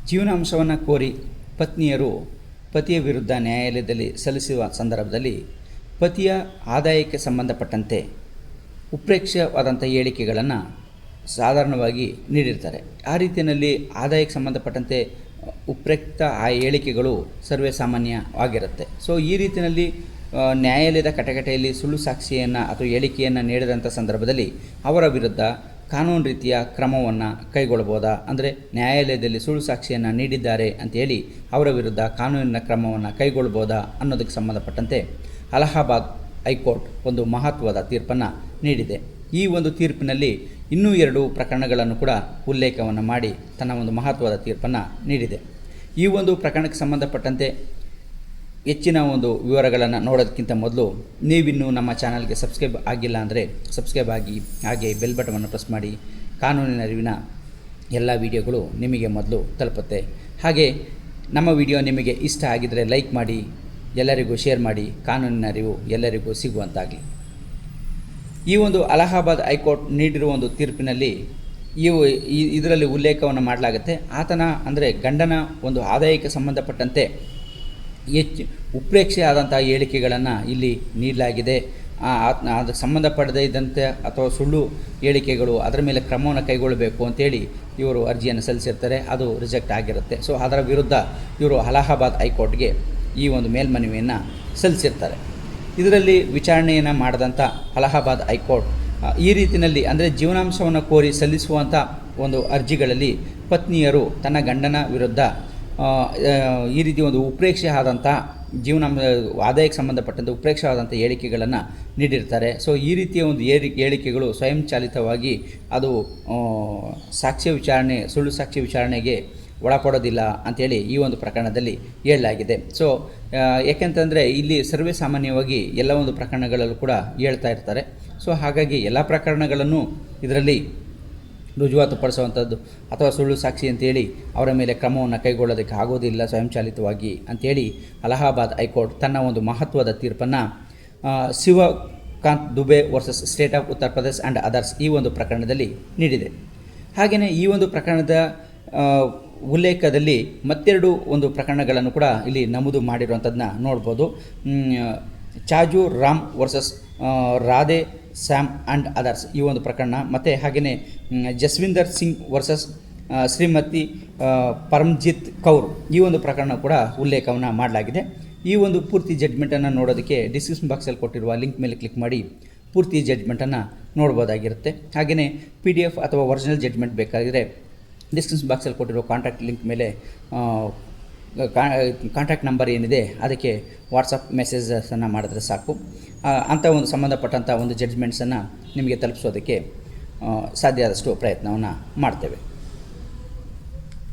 ಜೀವನಾಂಶವನ್ನು ಕೋರಿ ಪತ್ನಿಯರು ಪತಿಯ ವಿರುದ್ಧ ನ್ಯಾಯಾಲಯದಲ್ಲಿ ಸಲ್ಲಿಸುವ ಸಂದರ್ಭದಲ್ಲಿ ಪತಿಯ ಆದಾಯಕ್ಕೆ ಸಂಬಂಧಪಟ್ಟಂತೆ ಉತ್ಪ್ರೇಕ್ಷವಾದಂಥ ಹೇಳಿಕೆಗಳನ್ನು ಸಾಧಾರಣವಾಗಿ ನೀಡಿರ್ತಾರೆ. ಆ ರೀತಿಯಲ್ಲಿ ಆದಾಯಕ್ಕೆ ಸಂಬಂಧಪಟ್ಟಂತೆ ಉತ್ಪ್ರೇಕ್ಷಿತ ಆ ಹೇಳಿಕೆಗಳು ಸರ್ವೇ ಸಾಮಾನ್ಯವಾಗಿರುತ್ತೆ. ಸೊ ಈ ರೀತಿಯಲ್ಲಿ ನ್ಯಾಯಾಲಯದ ಕಟಕಟೆಯಲ್ಲಿ ಸುಳ್ಳು ಸಾಕ್ಷಿಯನ್ನು ಅಥವಾ ಹೇಳಿಕೆಯನ್ನು ನೀಡಿದಂಥ ಸಂದರ್ಭದಲ್ಲಿ ಅವರ ವಿರುದ್ಧ ಕಾನೂನು ರೀತಿಯ ಕ್ರಮವನ್ನು ಕೈಗೊಳ್ಳಬಹುದಾ, ಅಂದರೆ ನ್ಯಾಯಾಲಯದಲ್ಲಿ ಸುಳ್ಳು ಸಾಕ್ಷಿಯನ್ನು ನೀಡಿದ್ದಾರೆ ಅಂಥೇಳಿ ಅವರ ವಿರುದ್ಧ ಕಾನೂನಿನ ಕ್ರಮವನ್ನು ಕೈಗೊಳ್ಳಬಹುದಾ ಅನ್ನೋದಕ್ಕೆ ಸಂಬಂಧಪಟ್ಟಂತೆ ಅಲಹಾಬಾದ್ ಹೈಕೋರ್ಟ್ ಒಂದು ಮಹತ್ವದ ತೀರ್ಪನ್ನು ನೀಡಿದೆ. ಈ ಒಂದು ತೀರ್ಪಿನಲ್ಲಿ ಇನ್ನೂ 2 ಪ್ರಕರಣಗಳನ್ನು ಕೂಡ ಉಲ್ಲೇಖವನ್ನು ಮಾಡಿ ತನ್ನ ಒಂದು ಮಹತ್ವದ ತೀರ್ಪನ್ನು ನೀಡಿದೆ. ಈ ಒಂದು ಪ್ರಕರಣಕ್ಕೆ ಸಂಬಂಧಪಟ್ಟಂತೆ ಹೆಚ್ಚಿನ ಒಂದು ವಿವರಗಳನ್ನು ನೋಡೋದಕ್ಕಿಂತ ಮೊದಲು ನೀವಿನ್ನೂ ನಮ್ಮ ಚಾನಲ್ಗೆ ಸಬ್ಸ್ಕ್ರೈಬ್ ಆಗಿಲ್ಲ ಅಂದರೆ ಸಬ್ಸ್ಕ್ರೈಬ್ ಆಗಿ, ಹಾಗೆ ಬೆಲ್ ಬಟನನ್ನು ಪ್ರೆಸ್ ಮಾಡಿ. ಕಾನೂನಿನ ಅರಿವಿನ ಎಲ್ಲ ವಿಡಿಯೋಗಳು ನಿಮಗೆ ಮೊದಲು ತಲುಪುತ್ತೆ. ಹಾಗೆ ನಮ್ಮ ವಿಡಿಯೋ ನಿಮಗೆ ಇಷ್ಟ ಆಗಿದ್ದರೆ ಲೈಕ್ ಮಾಡಿ, ಎಲ್ಲರಿಗೂ ಶೇರ್ ಮಾಡಿ. ಕಾನೂನಿನ ಅರಿವು ಎಲ್ಲರಿಗೂ ಸಿಗುವಂತಾಗಲಿ. ಈ ಒಂದು ಅಲಹಾಬಾದ್ ಹೈಕೋರ್ಟ್ ನೀಡಿರುವ ಒಂದು ತೀರ್ಪಿನಲ್ಲಿ ಇದರಲ್ಲಿ ಉಲ್ಲೇಖವನ್ನು ಮಾಡಲಾಗುತ್ತೆ. ಆತನ ಅಂದರೆ ಗಂಡನ ಒಂದು ಆದಾಯಕ್ಕೆ ಸಂಬಂಧಪಟ್ಟಂತೆ ಹೆಚ್ಚು ಉತ್ಪ್ರೇಕ್ಷೆ ಆದಂಥ ಹೇಳಿಕೆಗಳನ್ನು ಇಲ್ಲಿ ನೀಡಲಾಗಿದೆ. ಅದಕ್ಕೆ ಸಂಬಂಧಪಡದೇ ಇದ್ದಂತೆ ಅಥವಾ ಸುಳ್ಳು ಹೇಳಿಕೆಗಳು ಅದರ ಮೇಲೆ ಕ್ರಮವನ್ನು ಕೈಗೊಳ್ಳಬೇಕು ಅಂತೇಳಿ ಇವರು ಅರ್ಜಿಯನ್ನು ಸಲ್ಲಿಸಿರ್ತಾರೆ. ಅದು ರಿಜೆಕ್ಟ್ ಆಗಿರುತ್ತೆ. ಸೊ ಅದರ ವಿರುದ್ಧ ಇವರು ಅಲಹಾಬಾದ್ ಹೈಕೋರ್ಟ್ಗೆ ಈ ಒಂದು ಮೇಲ್ಮನವಿಯನ್ನು ಸಲ್ಲಿಸಿರ್ತಾರೆ. ಇದರಲ್ಲಿ ವಿಚಾರಣೆಯನ್ನು ಮಾಡಿದಂಥ ಅಲಹಾಬಾದ್ ಹೈಕೋರ್ಟ್ ಈ ರೀತಿಯಲ್ಲಿ ಅಂದರೆ ಜೀವನಾಂಶವನ್ನು ಕೋರಿ ಸಲ್ಲಿಸುವಂಥ ಒಂದು ಅರ್ಜಿಗಳಲ್ಲಿ ಪತ್ನಿಯರು ತನ್ನ ಗಂಡನ ವಿರುದ್ಧ ಈ ರೀತಿ ಒಂದು ಉತ್ಪ್ರೇಕ್ಷೆ ಆದಂಥ ಆದಾಯಕ್ಕೆ ಸಂಬಂಧಪಟ್ಟಂತೆ ಉತ್ಪ್ರೇಕ್ಷೆ ಆದಂಥ ಹೇಳಿಕೆಗಳನ್ನು ನೀಡಿರ್ತಾರೆ. ಸೊ ಈ ರೀತಿಯ ಒಂದು ಹೇಳಿಕೆಗಳು ಸ್ವಯಂಚಾಲಿತವಾಗಿ ಅದು ಸುಳ್ಳು ಸಾಕ್ಷ್ಯ ವಿಚಾರಣೆಗೆ ಒಳಪಡೋದಿಲ್ಲ ಅಂಥೇಳಿ ಈ ಒಂದು ಪ್ರಕರಣದಲ್ಲಿ ಹೇಳಲಾಗಿದೆ. ಸೊ ಯಾಕೆಂತಂದರೆ ಇಲ್ಲಿ ಸರ್ವೇ ಸಾಮಾನ್ಯವಾಗಿ ಎಲ್ಲ ಒಂದು ಪ್ರಕರಣಗಳಲ್ಲೂ ಕೂಡ ಹೇಳ್ತಾ ಇರ್ತಾರೆ. ಸೊ ಹಾಗಾಗಿ ಎಲ್ಲ ಪ್ರಕರಣಗಳನ್ನು ಇದರಲ್ಲಿ ರುಜುವಾತುಪಡಿಸುವಂಥದ್ದು ಅಥವಾ ಸುಳ್ಳು ಸಾಕ್ಷಿ ಅಂತೇಳಿ ಅವರ ಮೇಲೆ ಕ್ರಮವನ್ನು ಕೈಗೊಳ್ಳೋದಕ್ಕೆ ಆಗೋದಿಲ್ಲ ಸ್ವಯಂಚಾಲಿತವಾಗಿ ಅಂಥೇಳಿ ಅಲಹಾಬಾದ್ ಹೈಕೋರ್ಟ್ ತನ್ನ ಒಂದು ಮಹತ್ವದ ತೀರ್ಪನ್ನು Shivakanth Dubey versus state of Uttar Pradesh and others ಈ ಒಂದು ಪ್ರಕರಣದಲ್ಲಿ ನೀಡಿದೆ. ಹಾಗೆಯೇ ಈ ಒಂದು ಪ್ರಕರಣದ ಉಲ್ಲೇಖದಲ್ಲಿ ಮತ್ತೆರಡು ಒಂದು ಪ್ರಕರಣಗಳನ್ನು ಕೂಡ ಇಲ್ಲಿ ನಮೂದು ಮಾಡಿರುವಂಥದ್ದನ್ನ ನೋಡ್ಬೋದು. Chaju Ram versus Radhe Shyam and others ಈ ಒಂದು ಪ್ರಕರಣ, ಮತ್ತು ಹಾಗೆಯೇ ಜಸ್ವಿಂದರ್ ಸಿಂಗ್ ವರ್ಸಸ್ ಶ್ರೀಮತಿ ಪರಮ್ಜಿತ್ ಕೌರ್ ಈ ಒಂದು ಪ್ರಕರಣ ಕೂಡ ಉಲ್ಲೇಖವನ್ನು ಮಾಡಲಾಗಿದೆ. ಈ ಒಂದು ಪೂರ್ತಿ ಜಡ್ಜ್ಮೆಂಟನ್ನು ನೋಡೋದಕ್ಕೆ ಡಿಸ್ಕ್ರಿಪ್ಷನ್ ಬಾಕ್ಸಲ್ಲಿ ಕೊಟ್ಟಿರುವ ಲಿಂಕ್ ಮೇಲೆ ಕ್ಲಿಕ್ ಮಾಡಿ ಪೂರ್ತಿ ಜಡ್ಜ್ಮೆಂಟನ್ನು ನೋಡ್ಬೋದಾಗಿರುತ್ತೆ. ಹಾಗೆಯೇ PDF ಅಥವಾ ಒರಿಜಿನಲ್ ಜಡ್ಜ್ಮೆಂಟ್ ಬೇಕಾಗಿದ್ದರೆ ಡಿಸ್ಕ್ರಿಪ್ಷನ್ ಬಾಕ್ಸಲ್ಲಿ ಕೊಟ್ಟಿರೋ ಕಾಂಟ್ಯಾಕ್ಟ್ ಲಿಂಕ್ ಮೇಲೆ ಕಾಂಟ್ಯಾಕ್ಟ್ ನಂಬರ್ ಏನಿದೆ ಅದಕ್ಕೆ ವಾಟ್ಸಪ್ ಮೆಸೇಜಸನ್ನು ಮಾಡಿದ್ರೆ ಸಾಕು. ಅಂಥ ಒಂದು ಸಂಬಂಧಪಟ್ಟಂಥ ಒಂದು ಜಡ್ಜ್ಮೆಂಟ್ಸನ್ನು ನಿಮಗೆ ತಲುಪಿಸೋದಕ್ಕೆ ಸಾಧ್ಯ ಆದಷ್ಟು ಪ್ರಯತ್ನವನ್ನು ಮಾಡ್ತೇವೆ.